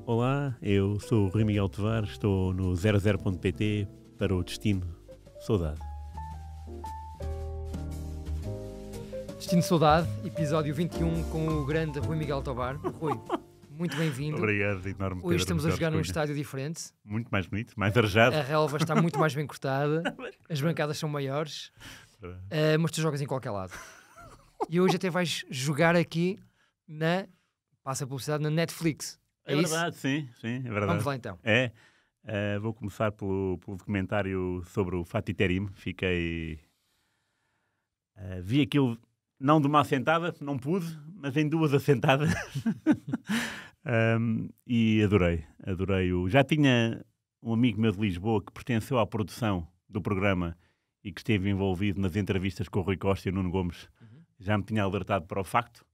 Olá, eu sou o Rui Miguel Tovar, estou no 00.pt para o Destino Saudade. Destino Saudade, episódio 21 com o grande Rui Miguel Tovar. Rui, muito bem-vindo. Obrigado, enorme. Hoje estamos a jogar num estádio diferente. Muito mais bonito, mais arejado. A relva está muito mais bem cortada, as bancadas são maiores, mas tu jogas em qualquer lado. E hoje até vais jogar aqui passa a publicidade, na Netflix. É verdade, sim, é verdade. Vamos lá então. Vou começar pelo documentário sobre o Fatih Terim. Vi aquilo, não de uma assentada, não pude, mas em duas assentadas. E adorei. Já tinha um amigo meu de Lisboa que pertenceu à produção do programa e que esteve envolvido nas entrevistas com o Rui Costa e o Nuno Gomes. Já me tinha alertado para o facto.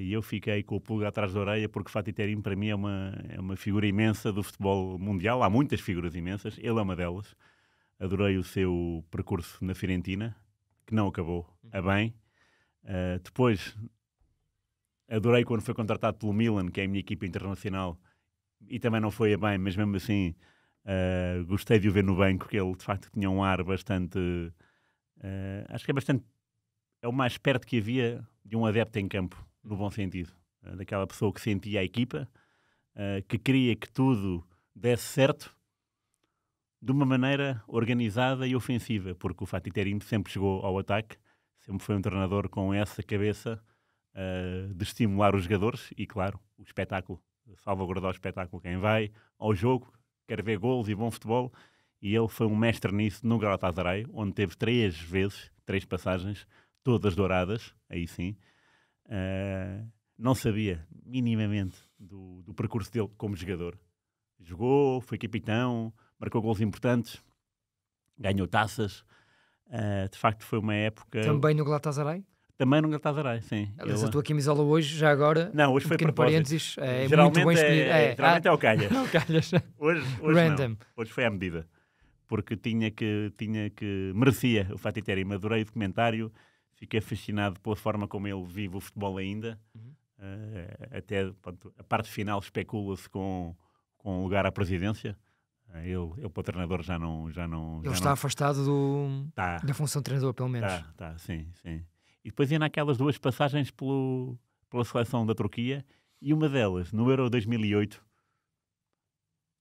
E eu fiquei com o pulga atrás da orelha, porque Fatih Terim para mim é uma figura imensa do futebol mundial. Há muitas figuras imensas, ele é uma delas. Adorei o seu percurso na Fiorentina, que não acabou a bem. Depois adorei quando foi contratado pelo Milan, que é a minha equipa internacional, e também não foi a bem, mas mesmo assim gostei de o ver no banco, porque ele de facto tinha um ar bastante, acho que é o mais perto que havia de um adepto em campo, no bom sentido. Daquela pessoa que sentia a equipa, que queria que tudo desse certo, de uma maneira organizada e ofensiva, porque o Fatih Terim sempre chegou ao ataque, sempre foi um treinador com essa cabeça de estimular os jogadores e, claro, o espetáculo, salvaguardar o espetáculo. Quem vai ao jogo quer ver golos e bom futebol, e ele foi um mestre nisso no Galatasaray, onde teve 3 passagens, todas douradas, aí sim. Não sabia minimamente do percurso dele como jogador. Jogou, foi capitão, marcou gols importantes, ganhou taças. De facto foi uma época... Também no Galatasaray? Também no Galatasaray, sim. Aliás, a tua camisola hoje, já agora, não, hoje foi pequeno parênteses, geralmente muito bem escolhido. Geralmente é o calhas. Não, calhas. Hoje Random. não. Hoje foi à medida. Porque merecia o Fatih Terim. Adorei o documentário. Fiquei fascinado pela forma como ele vive o futebol ainda. Até a parte final especula-se com lugar à presidência. Ele para o treinador já não... Ele está afastado da função de treinador, pelo menos. Tá, sim. E depois ia naquelas 2 passagens pela seleção da Turquia, e uma delas, no Euro 2008,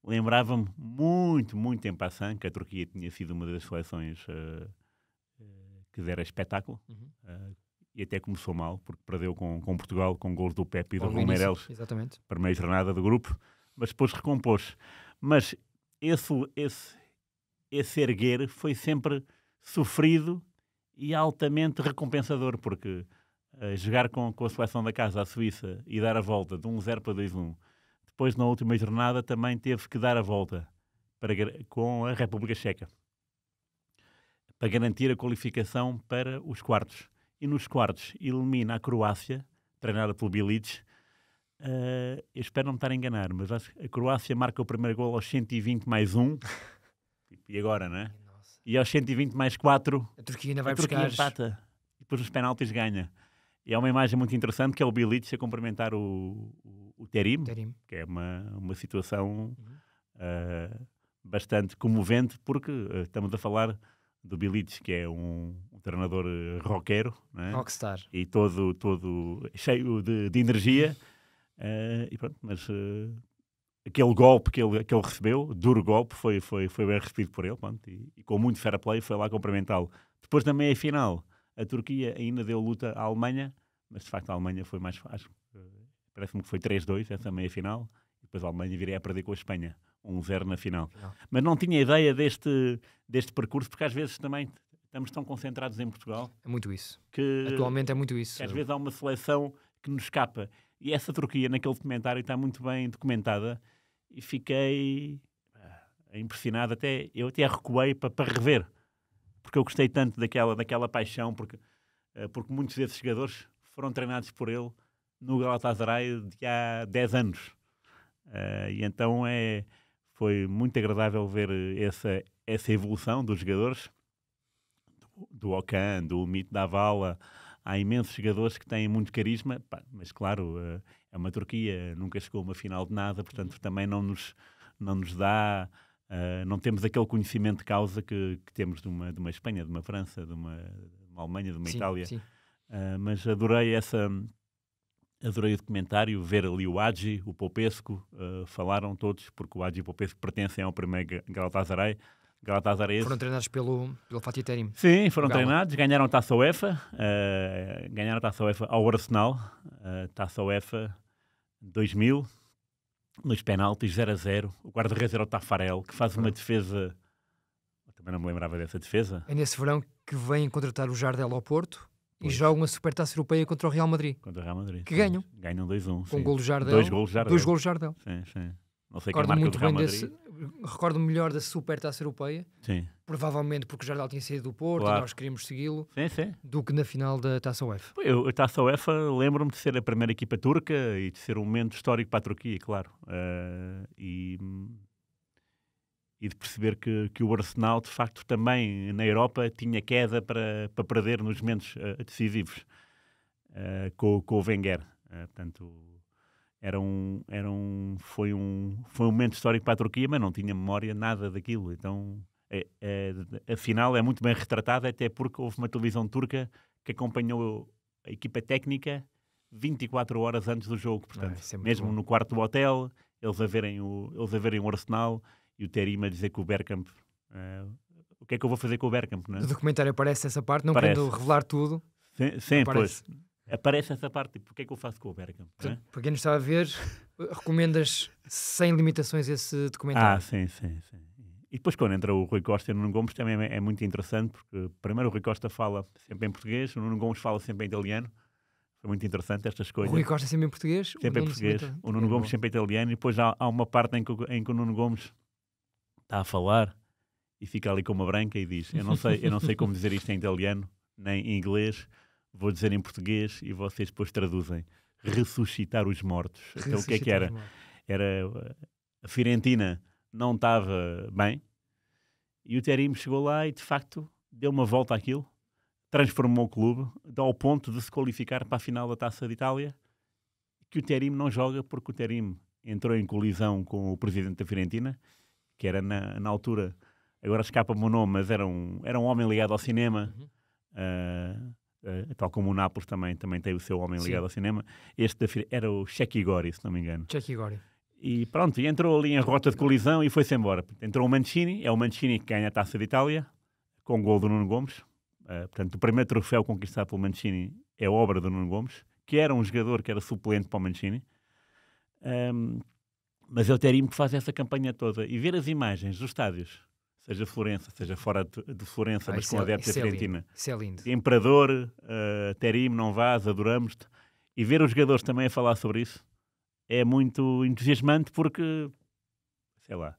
lembrava-me muito em passant que a Turquia tinha sido uma das seleções que dera espetáculo. E até começou mal, porque perdeu com Portugal, com gols do Pepe e do Raul Meireles, primeira jornada do grupo, mas depois recompôs. Mas esse erguer foi sempre sofrido e altamente recompensador, porque jogar com a seleção da casa, a Suíça, e dar a volta de 1-0 para 2-1, depois na última jornada também teve que dar a volta com a República Checa, para garantir a qualificação para os quartos. E nos quartos elimina a Croácia, treinada pelo Bilic. Eu espero não me estar a enganar, mas acho que a Croácia marca o primeiro gol aos 120 mais 1. E agora, não é? Nossa. E aos 120 mais 4, a Turquia ainda vai buscar. Empata. E depois nos penaltis ganha. E é uma imagem muito interessante, que é o Bilic a cumprimentar o Terim, que é uma situação bastante comovente, porque estamos a falar do Bilic, que é um treinador roqueiro, né? Rockstar, e todo cheio de energia, e pronto, mas aquele golpe que ele recebeu, duro golpe, foi bem recebido por ele, pronto, e com muito fair play foi lá cumprimentá-lo. Depois da meia-final, a Turquia ainda deu luta à Alemanha, mas de facto a Alemanha foi mais fácil, parece-me que foi 3-2 essa meia-final, e depois a Alemanha viria a perder com a Espanha, 1-0 na final. Mas não tinha ideia deste percurso, porque às vezes também estamos tão concentrados em Portugal. É muito isso. Que atualmente é muito isso. Que às vezes há uma seleção que nos escapa. E essa Turquia, naquele documentário, está muito bem documentada, e fiquei impressionado. Eu até recuei para rever, porque eu gostei tanto daquela paixão, porque muitos desses jogadores foram treinados por ele no Galatasaray de há 10 anos. E então foi muito agradável ver essa evolução dos jogadores, do Okan, do Umit Davala, há imensos jogadores que têm muito carisma, pá, mas claro, é uma Turquia, nunca chegou a uma final de nada, portanto também não nos dá, não temos aquele conhecimento de causa que temos de uma Espanha, de uma França, de uma Alemanha, de uma Itália. Sim. Mas adorei o documentário, ver ali o Hagi, o Popescu, falaram todos, porque o Hagi e o Popescu pertencem ao primeiro Galatasaray. Foram treinados pelo Fatih Terim. Sim, foram treinados, ganharam a Taça UEFA, ao Arsenal, Taça UEFA 2000, nos penaltis 0-0. O guarda-redes era o Tafarel, que faz uma defesa, eu também não me lembrava dessa defesa. É nesse verão que vêm contratar o Jardel ao Porto. Pois. E jogam a Supertaça Europeia contra o Real Madrid. Contra o Real Madrid. Que ganham. Ganham 2-1. Com um golo Jardel. 2 golos Jardel. 2 golos Jardel. Sim. Não sei quem marca do Real Madrid. Recordo-me melhor da Supertaça Europeia. Sim. Provavelmente porque o Jardel tinha saído do Porto, claro. E nós queríamos segui-lo. Sim. Do que na final da Taça UEFA. A Taça UEFA, lembro-me de ser a primeira equipa turca e de ser um momento histórico para a Turquia, claro. E de perceber que o Arsenal, de facto, também na Europa tinha queda para perder nos momentos decisivos com o Wenger. Portanto, foi um momento histórico para a Turquia, mas não tinha memória nada daquilo. Então, a final é muito bem retratada, até porque houve uma televisão turca que acompanhou a equipa técnica 24 horas antes do jogo. Portanto, mesmo bom. No quarto do hotel, eles a verem o Arsenal... E o Terim a dizer que o Bergkamp... o que é que eu vou fazer com o Bergkamp? Não é? No documentário aparece essa parte, não querendo revelar tudo. Sim, pois. Aparece essa parte. Tipo, o que é que eu faço com o Bergkamp? Para quem não está a ver, recomendas sem limitações esse documentário. Sim. E depois quando entra o Rui Costa e o Nuno Gomes também é muito interessante, porque primeiro o Rui Costa fala sempre em português, o Nuno Gomes fala sempre em italiano. Foi muito interessante esta escolha. O Rui Costa sempre em português? Sempre em português. O Nuno Gomes sempre em italiano. E depois há uma parte em que o Nuno Gomes... está a falar e fica ali com uma branca e diz, eu não sei como dizer isto em italiano, nem em inglês, vou dizer em português e vocês depois traduzem. Ressuscitar os mortos. Então o que é que era? A Fiorentina não estava bem e o Terim chegou lá e de facto deu uma volta àquilo, transformou o clube ao ponto de se qualificar para a final da Taça de Itália, que o Terim não joga porque o Terim entrou em colisão com o presidente da Fiorentina, que era na altura, agora escapa-me o nome, mas era um homem ligado ao cinema, tal como o Nápoles também tem o seu homem ligado ao cinema. Este era o Checky Gori, se não me engano. Checky Gori. E pronto, entrou ali em rota de colisão e foi-se embora. Entrou o Mancini, é o Mancini que ganha a Taça de Itália, com o gol do Nuno Gomes. Portanto, o primeiro troféu conquistado pelo Mancini é obra do Nuno Gomes, que era um jogador que era suplente para o Mancini. Mas é o Terim que faz essa campanha toda. E ver as imagens dos estádios, seja Florença, seja fora de Florença, mas com adeptos da Fiorentina. Isso é lindo. Imperador, Terim, não vás, adoramos-te. E ver os jogadores também a falar sobre isso é muito entusiasmante porque, sei lá,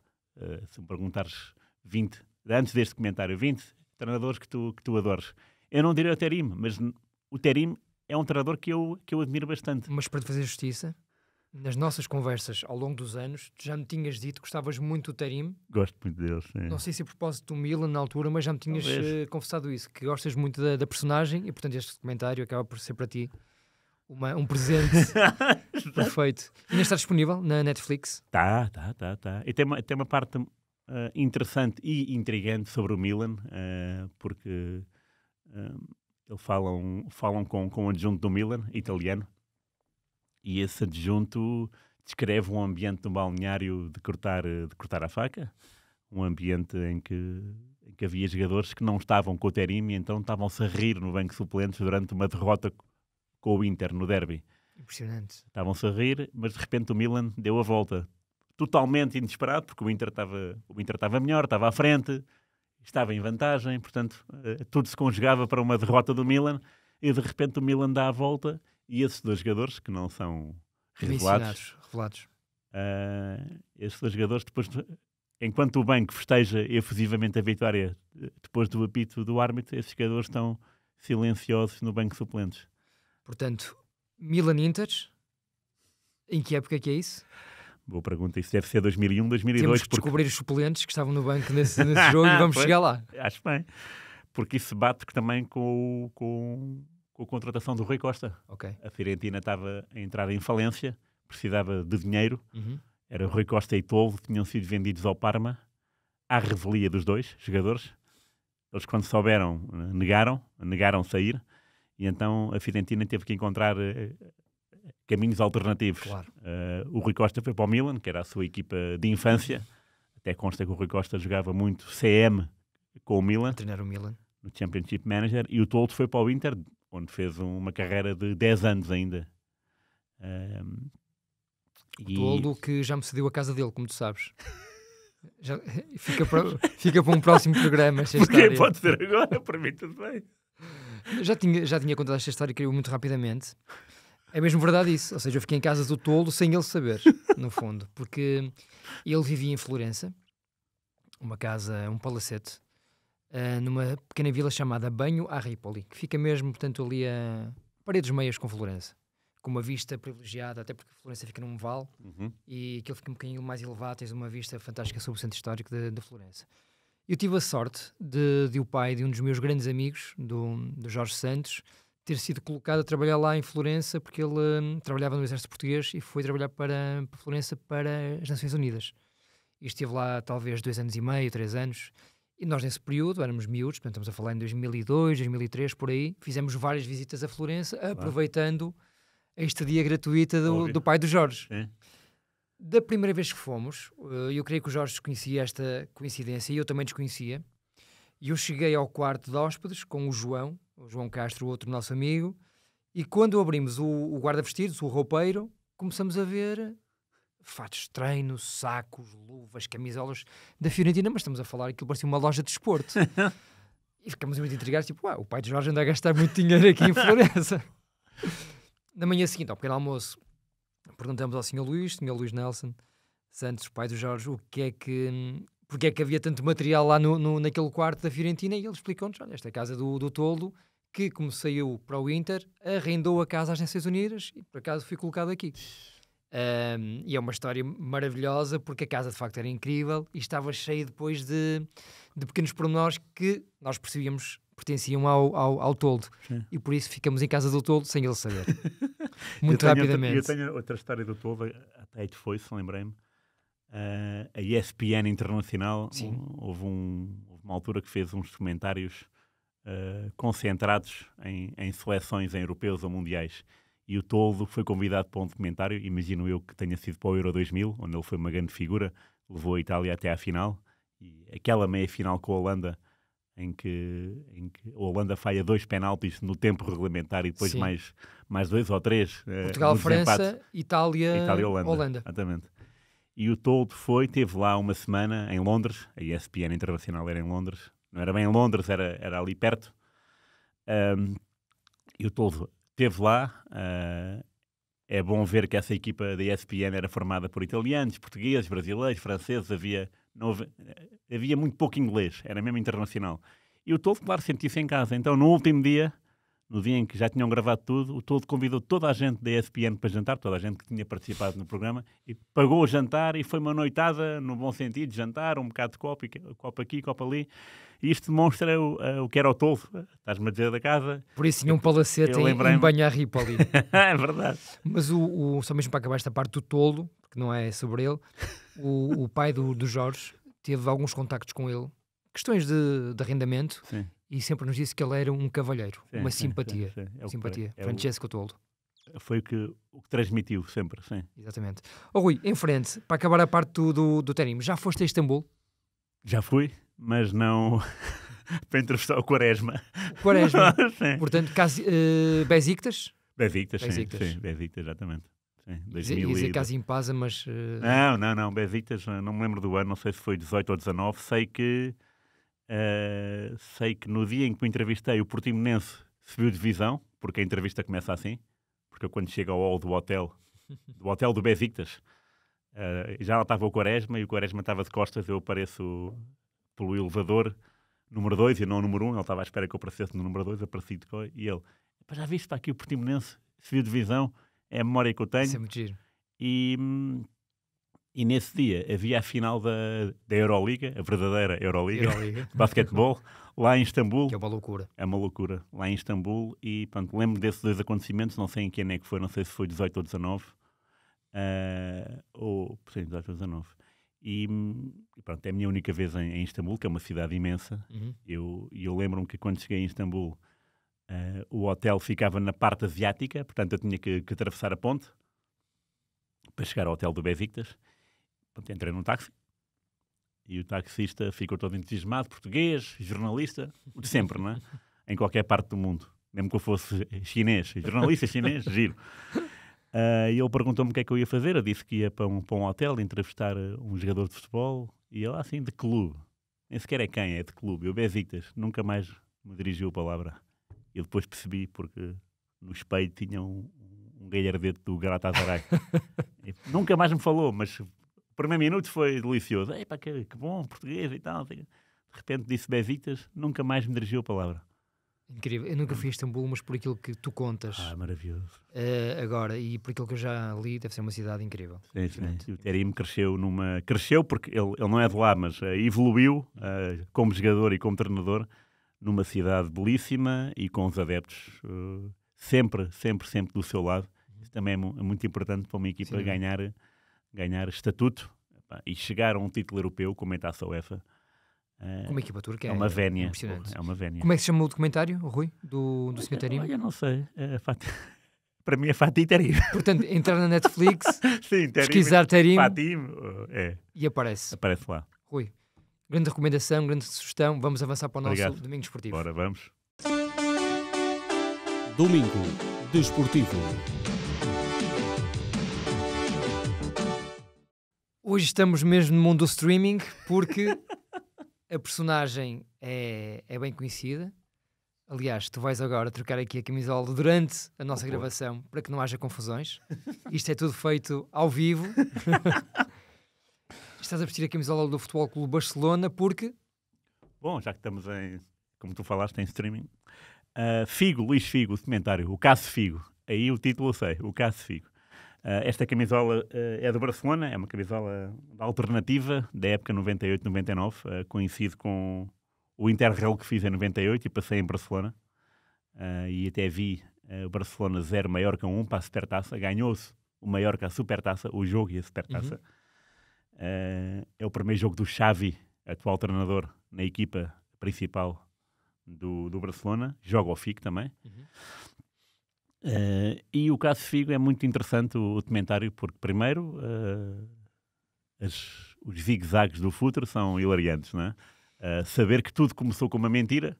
se me perguntares 20, antes deste comentário, 20 treinadores que tu adores. Eu não diria o Terim, mas o Terim é um treinador que eu admiro bastante. Mas para te fazer justiça... Nas nossas conversas ao longo dos anos, tu já me tinhas dito que gostavas muito do Terim. Gosto muito dele, sim. Não sei se a propósito do Milan na altura, mas já me tinhas confessado isso, que gostas muito da personagem e, portanto, este documentário acaba por ser para ti um presente perfeito. E ainda está disponível na Netflix? Tá. E tem uma parte interessante e intrigante sobre o Milan, porque eles falam com o adjunto do Milan, italiano, e esse adjunto descreve um ambiente no balneário de cortar a faca, um ambiente em que havia jogadores que não estavam com o Terim e então estavam-se a rir no banco de suplentes durante uma derrota com o Inter no derby. Impressionante. Estavam-se a rir, mas de repente o Milan deu a volta. Totalmente inesperado, porque o Inter estava melhor, estava à frente, estava em vantagem, portanto tudo se conjugava para uma derrota do Milan e de repente o Milan dá a volta. E esses dois jogadores, que não são revelados, esses dois jogadores, depois, enquanto o banco festeja efusivamente a vitória, depois do apito do árbitro, esses jogadores estão silenciosos no banco de suplentes. Portanto, Milan-Inter, em que época que é isso? Boa pergunta, isso deve ser 2001, 2002. Temos que descobrir os suplentes que estavam no banco nesse jogo e vamos chegar lá. Acho bem, porque isso bate também com com a contratação do Rui Costa. Ok. A Fiorentina estava a entrar em falência, precisava de dinheiro. Era o Rui Costa e Toldo, tinham sido vendidos ao Parma, à revelia dos dois jogadores. Eles, quando souberam, negaram sair, e então a Fiorentina teve que encontrar caminhos alternativos. Claro. O Rui Costa foi para o Milan, que era a sua equipa de infância. Até consta que o Rui Costa jogava muito CM com o Milan, Treinar o Milan. no Championship Manager, e o Toldo foi para o Inter, onde fez uma carreira de 10 anos ainda. O Toldo que já me cedeu a casa dele, como tu sabes. Já, fica para um próximo programa esta história. Pode ser agora, para mim tudo bem. Já tinha contado esta história, creio, muito rapidamente. É mesmo verdade isso. Ou seja, eu fiquei em casa do Toldo sem ele saber, no fundo. Porque ele vivia em Florença, uma casa, um palacete, numa pequena vila chamada Banho a Ripoli, que fica mesmo, portanto, ali a paredes meias com Florença. Com uma vista privilegiada, até porque Florença fica num vale e aquilo fica um bocadinho mais elevado, tens uma vista fantástica sobre o centro histórico de Florença. Eu tive a sorte de o pai de um dos meus grandes amigos, do Jorge Santos, ter sido colocado a trabalhar lá em Florença, porque ele trabalhava no Exército Português e foi trabalhar para Florença para as Nações Unidas. E esteve lá talvez 2 anos e meio, 3 anos, e nós nesse período éramos miúdos, portanto estamos a falar em 2002, 2003, por aí, fizemos várias visitas a Florença, aproveitando a estadia gratuita do pai do Jorge. Sim. Da primeira vez que fomos, eu creio que o Jorge desconhecia esta coincidência e eu também desconhecia, e eu cheguei ao quarto de hóspedes com o João Castro, o outro nosso amigo, e quando abrimos o guarda-vestidos, o roupeiro, começamos a ver fatos de treino, sacos, luvas, camisolas da Fiorentina, mas estamos a falar que parecia uma loja de desporto. E ficamos muito intrigados, tipo, o pai de Jorge anda a gastar muito dinheiro aqui em Florença. Na manhã seguinte, ao pequeno almoço, perguntamos ao Sr. Luís Nelson Santos, pai do Jorge, porque é que havia tanto material lá naquele quarto da Fiorentina, e ele explicou-nos, olha, esta é a casa do Toldo, que, como saiu para o Inter, arrendou a casa às Nações Unidas e, por acaso, fui colocado aqui. E é uma história maravilhosa, porque a casa, de facto, era incrível e estava cheia depois de pequenos pormenores que nós percebíamos pertenciam ao Toldo. Sim. E por isso ficamos em casa do Toldo sem ele saber. Muito rapidamente. Eu tenho outra história do Toldo, até aí foi, se lembrei-me. A ESPN Internacional, houve uma altura que fez uns comentários concentrados em seleções em europeus ou mundiais. E o Toldo foi convidado para um documentário, imagino eu que tenha sido para o Euro 2000, onde ele foi uma grande figura, levou a Itália até à final. E aquela meia-final com a Holanda, em que a Holanda falha 2 penaltis no tempo regulamentar e depois mais 2 ou 3 Portugal, França, Itália, Holanda. Exatamente. E o Toldo esteve lá uma semana em Londres, a ESPN Internacional era em Londres, não era bem em Londres, era ali perto. E o Toldo esteve lá. É bom ver que essa equipa da ESPN era formada por italianos, portugueses, brasileiros, franceses, havia muito pouco inglês, era mesmo internacional. E o Toldo, claro, sentiu-se em casa. Então, no último dia, no dia em que já tinham gravado tudo, o Toldo convidou toda a gente da ESPN para jantar, toda a gente que tinha participado no programa, e pagou o jantar, e foi uma noitada, no bom sentido, jantar, um bocado de copo aqui, copo ali. E isto demonstra o que era o Toldo. Estás-me a dizer da casa. Por isso tinha um palacete em Banho a Ripoli. É verdade. Mas só mesmo para acabar esta parte do Toldo, porque não é sobre ele, o pai do Jorge teve alguns contactos com ele, questões de arrendamento, e sempre nos disse que ele era um cavalheiro, uma simpatia. Simpatia. Francesco Toldo. Foi o que transmitiu sempre, sim. Exatamente. Rui, em frente, para acabar a parte do ténis, já foste a Istambul? Já fui, mas não para entrevistar o Quaresma. Portanto, Besiktas? Besiktas, sim, Besiktas, exatamente. Sim, ia dizer Casim Paza, mas... Não, Besiktas, não me lembro do ano, não sei se foi 18 ou 19, sei que no dia em que me entrevistei o Portimonense subiu divisão, porque a entrevista começa assim, porque eu quando chego ao hall do hotel do Besiktas, já lá estava o Quaresma, e o Quaresma estava de costas, eu apareço pelo elevador número 2 e não o número 1, ele estava à espera que eu aparecesse no número 2, apareci de costas, e ele, já viste, está aqui o Portimonense, subiu divisão, é a memória que eu tenho. Isso é muito giro. E E nesse dia havia a final da Euroliga, a verdadeira Euroliga. De basquetebol, lá em Istambul. Que é uma loucura. É uma loucura, lá em Istambul. E pronto, lembro desses 2 acontecimentos, não sei em que ano é que foi, não sei se foi 18 ou 19. Sim, 18 ou 19. E pronto, é a minha única vez em Istambul, que é uma cidade imensa. Eu lembro-me que quando cheguei em Istambul, o hotel ficava na parte asiática, portanto eu tinha que atravessar a ponte para chegar ao hotel do Besiktas. Portanto, entrei num táxi e o taxista ficou todo entusiasmado, português, jornalista, o de sempre, não é? Em qualquer parte do mundo. Mesmo que eu fosse chinês, jornalista chinês, giro. E ele perguntou-me o que é que eu ia fazer. Eu disse que ia para um hotel entrevistar um jogador de futebol. E ele, assim, de clube. Nem sequer é quem, é de clube. Eu, Besiktas, nunca mais me dirigiu a palavra. E depois percebi, porque no espelho tinha um galhardete do Galatasaray. Nunca mais me falou, mas o primeiro minuto foi delicioso. Epá, que bom, português e tal. De repente disse Besiktas, nunca mais me dirigiu a palavra. Incrível. Eu nunca fui a Istambul, mas por aquilo que tu contas maravilhoso. Agora, e por aquilo que eu já li, deve ser uma cidade incrível. Sim. O Terim cresceu porque ele não é de lá, mas evoluiu como jogador e como treinador numa cidade belíssima e com os adeptos sempre do seu lado. Isso também é muito importante para uma equipa ganhar estatuto e chegar a um título europeu, como é a Taça UEFA. Como equipa turca é uma vénia. Impressionante. É uma vénia. Como é que se chama o documentário, Rui, do Sr. Terim? Eu não sei. Para mim é Fatih Terim. Portanto, entrar na Netflix, sim, pesquisar Terim Fatih, e aparece. Aparece lá. Rui, grande recomendação, grande sugestão. Vamos avançar para o nosso Domingo Desportivo. Bora, vamos. Domingo Desportivo. Hoje estamos mesmo no mundo do streaming porque a personagem é bem conhecida. Aliás, tu vais agora trocar aqui a camisola durante a nossa gravação para que não haja confusões. Isto é tudo feito ao vivo. Estás a vestir a camisola do Futebol Clube Barcelona porque... Bom, já que estamos como tu falaste, em streaming. Luís Figo, o documentário, o caso Figo. Aí o título eu sei, o caso Figo. Esta camisola é do Barcelona, é uma camisola alternativa da época 98-99, coincide com o Interrail que fiz em 98 e passei em Barcelona. E até vi o Barcelona 0 Mallorca 1 para a Supertaça. Ganhou-se o Mallorca a Supertaça, o jogo e a Supertaça. É o primeiro jogo do Xavi, atual treinador, na equipa principal do Barcelona. Joga ao Figo também. E o caso Figo é muito interessante, o documentário, porque primeiro os zigue-zagues do futuro são hilariantes, não é? Saber que tudo começou com uma mentira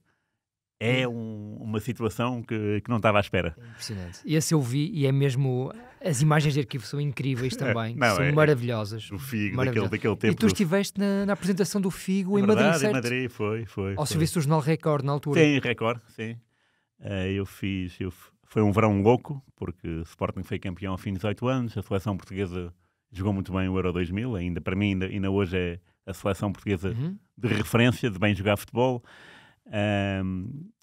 é uma situação que não estava à espera. É impressionante. E esse eu vi e é mesmo... As imagens de arquivo são incríveis também. São maravilhosas. Do Figo, daquele tempo. E tu estiveste na apresentação do Figo em Madrid, Madrid, certo? Em Madrid, foi. Ao serviço do Jornal Record, na altura. Sim, Record, sim. Foi um verão louco, porque o Sporting foi campeão ao fim de 18 anos, a seleção portuguesa jogou muito bem o Euro 2000, ainda para mim, ainda hoje é a seleção portuguesa de referência, de bem jogar futebol,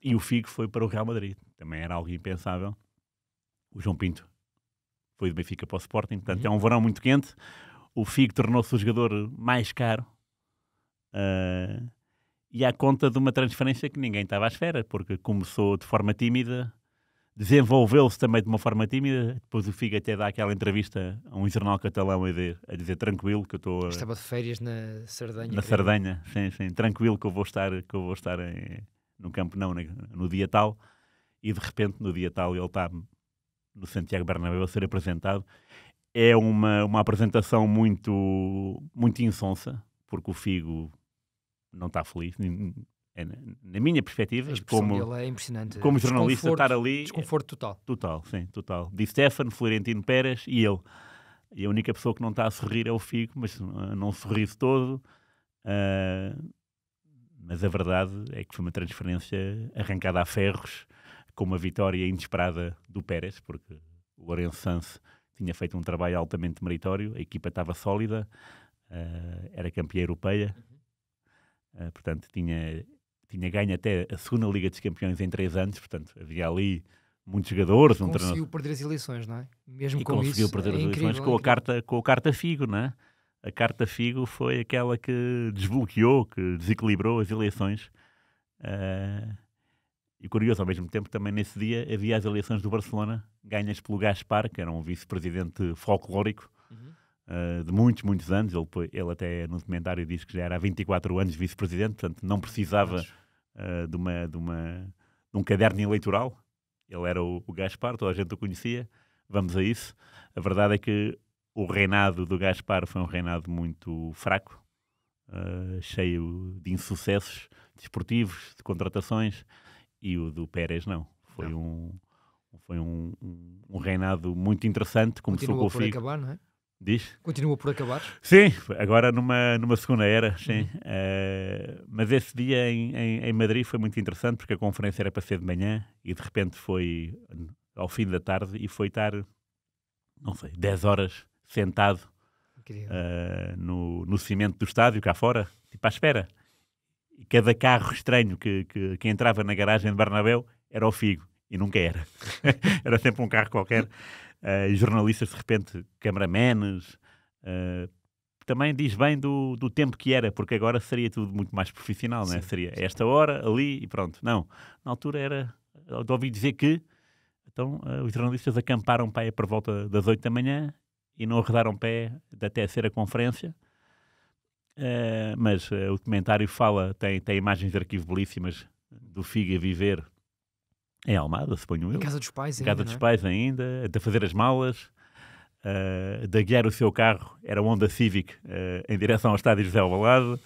e o Figo foi para o Real Madrid, também era algo impensável. O João Pinto foi do Benfica para o Sporting, portanto é um verão muito quente. O Figo tornou-se o jogador mais caro, e à conta de uma transferência que ninguém estava à espera, porque começou de forma tímida, desenvolveu-se também de uma forma tímida. Depois o Figo até dá aquela entrevista a um jornal catalão a dizer tranquilo que eu estou... Estava de férias na Sardenha. Na Sardenha, sim. Tranquilo que eu vou estar no campo, não, no dia tal. E de repente, no dia tal, ele está no Santiago Bernabéu a ser apresentado. É uma apresentação muito, muito insonsa, porque o Figo não está feliz. Na minha perspectiva, ele é impressionante. Como jornalista, estar ali... Desconforto total. Total. Di Stéfano, Florentino Pérez e ele. E a única pessoa que não está a sorrir é o Figo, mas não sorri todo. Mas a verdade é que foi uma transferência arrancada a ferros, com uma vitória inesperada do Pérez, porque o Lourenço Sanz tinha feito um trabalho altamente meritório, a equipa estava sólida, era campeã europeia, portanto tinha ganho até a segunda Liga dos Campeões em 3 anos, portanto havia ali muitos jogadores. Conseguiu perder as eleições, não é? Mesmo e com conseguiu isso, perder as eleições incrível, com a carta Figo, não é? a carta Figo foi aquela que desbloqueou, que desequilibrou as eleições. E curioso, ao mesmo tempo, também nesse dia havia as eleições do Barcelona, ganhas pelo Gaspar, que era um vice-presidente folclórico de muitos, muitos anos. Ele até no documentário diz que já era há 24 anos vice-presidente, portanto não precisava de um caderno eleitoral. Ele era o Gaspar, toda a gente o conhecia. Vamos a isso. A verdade é que o reinado do Gaspar foi um reinado muito fraco, cheio de insucessos desportivos, de contratações, e o do Pérez não. Foi um reinado muito interessante. Começou com o Figo. Acabar, não é? Diz? Continua por acabar? Sim, agora numa segunda era, sim. Mas esse dia em Madrid foi muito interessante, porque a conferência era para ser de manhã e de repente foi ao fim da tarde e foi estar, não sei, 10 horas sentado no cimento do estádio, cá fora, tipo à espera. E cada carro estranho que entrava na garagem de Bernabéu era o Figo, e nunca era. Era sempre um carro qualquer. E jornalistas, de repente, cameramanes. Também diz bem do tempo que era, porque agora seria tudo muito mais profissional, né? Seria esta hora, ali e pronto. Não, na altura era... Eu ouvi dizer que então, os jornalistas acamparam para aí por volta das 8 da manhã e não arredaram pé até ser a conferência. Mas o documentário tem imagens de arquivo belíssimas do Figo a viver em Almada, suponho eu. Em casa dos pais ainda, Em casa dos pais ainda, a fazer as malas, de guiar o seu carro, era o Honda Civic, em direção ao estádio José Alvalade.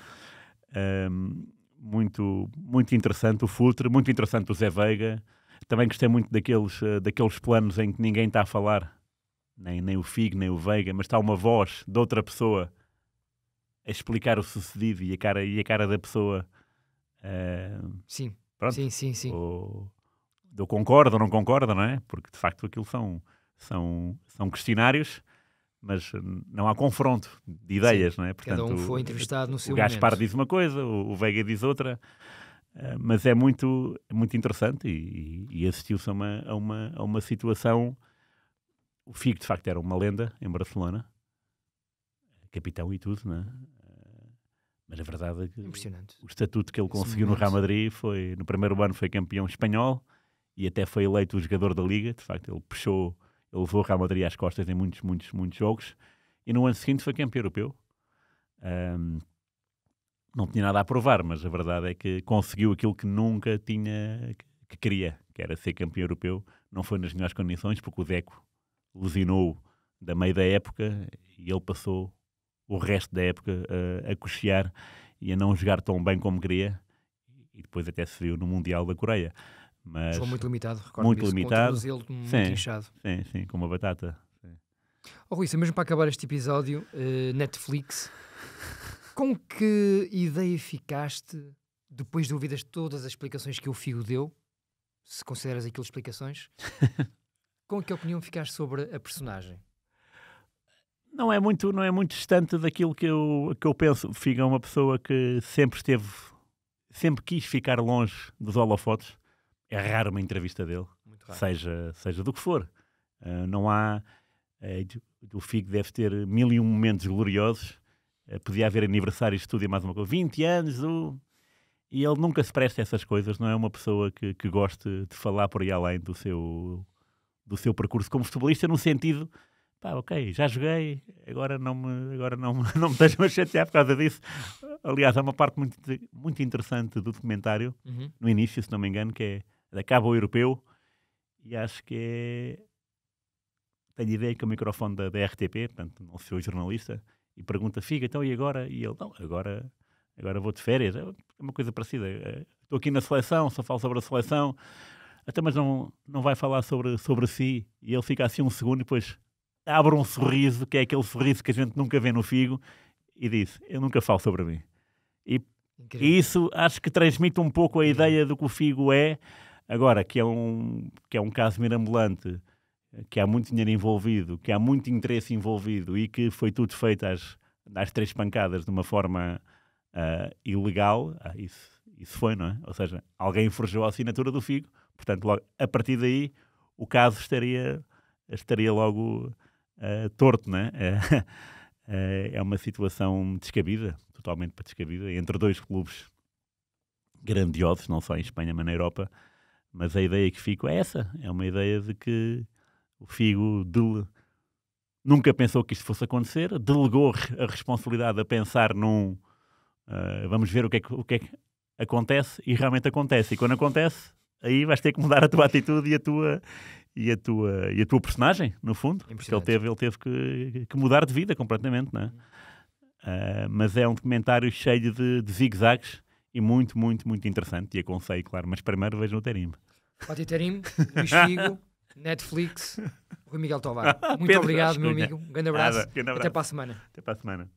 Muito, muito interessante o Futre, muito interessante o Zé Veiga. Também gostei muito daqueles planos em que ninguém está a falar, nem o Figo, nem o Veiga, mas está uma voz de outra pessoa a explicar o sucedido e a cara da pessoa. Sim, pronto, sim. Eu concordo ou não concordo, não é? Porque de facto aquilo são questionários, mas não há confronto de ideias, não é? Portanto, cada um foi entrevistado no seu momento. O Gaspar momento. diz uma coisa, o Veiga diz outra. Mas é muito interessante e assistiu-se a uma situação. O Figo de facto era uma lenda em Barcelona, capitão e tudo, não é? Mas a verdade é que o estatuto que ele conseguiu no Real Madrid foi, no primeiro ano foi campeão espanhol e até foi eleito o jogador da Liga. De facto ele levou o Real Madrid às costas em muitos, muitos, muitos jogos, e no ano seguinte foi campeão europeu. Não tinha nada a provar, mas a verdade é que conseguiu aquilo que nunca que queria, que era ser campeão europeu. Não foi nas melhores condições, porque o Deco lesionou da meio da época e ele passou o resto da época a cochear e a não jogar tão bem como queria, e depois até se viu no Mundial da Coreia. Mas jogou muito limitado, recordo muito isso, limitado, muito inchado. Sim, com uma batata. Rui, mesmo para acabar este episódio, Netflix, com que ideia ficaste depois de ouvir todas as explicações que o Figo deu, se consideras aquilo explicações? Com que opinião ficaste sobre a personagem? Não é muito distante daquilo que eu penso. O Figo é uma pessoa que sempre quis ficar longe dos holofotes. É raro uma entrevista dele, seja do que for. Não há... o Figo deve ter 1001 momentos gloriosos. Podia haver aniversários de tudo e mais uma coisa. 20 anos, e ele nunca se presta a essas coisas. Não é uma pessoa que goste de falar por aí além do seu percurso como futebolista, no sentido... ok, já joguei, agora não me estejam a chatear por causa disso. Aliás, há uma parte muito, muito interessante do documentário, no início, se não me engano, que acaba o europeu, e acho que é... Tenho ideia que é o microfone da RTP, portanto, não sou jornalista, e pergunta, Figo, então e agora? E ele, não, agora vou de férias. É uma coisa parecida. Estou aqui na seleção, só falo sobre a seleção, até mas não vai falar sobre si. E ele fica assim um segundo e depois... abre um sorriso, que é aquele sorriso que a gente nunca vê no Figo, e diz, eu nunca falo sobre mim. E isso acho que transmite um pouco a ideia do que o Figo é. Agora, que é um caso mirabolante, que há muito dinheiro envolvido, que há muito interesse envolvido e que foi tudo feito às três pancadas de uma forma ilegal, isso foi, não é? Ou seja, alguém forjou a assinatura do Figo, portanto, logo, a partir daí, o caso estaria logo... torto, né? é uma situação descabida, totalmente descabida, entre dois clubes grandiosos, não só em Espanha, mas na Europa. Mas a ideia que fico é essa, é uma ideia de que o Figo nunca pensou que isto fosse acontecer, delegou a responsabilidade a pensar num vamos ver o que é que acontece, e realmente acontece. E quando acontece, aí vais ter que mudar a tua atitude e a tua personagem, no fundo. Porque ele teve que mudar de vida completamente, não é? Mas é um documentário cheio de zigue-zagues e muito, muito, muito interessante. E aconselho, claro, mas primeiro vejo no Terim. Fatih Terim, Luís Figo, Netflix, Rui Miguel Tovar. Muito obrigado, meu amigo. Um grande abraço. Até para a semana. Até para a semana.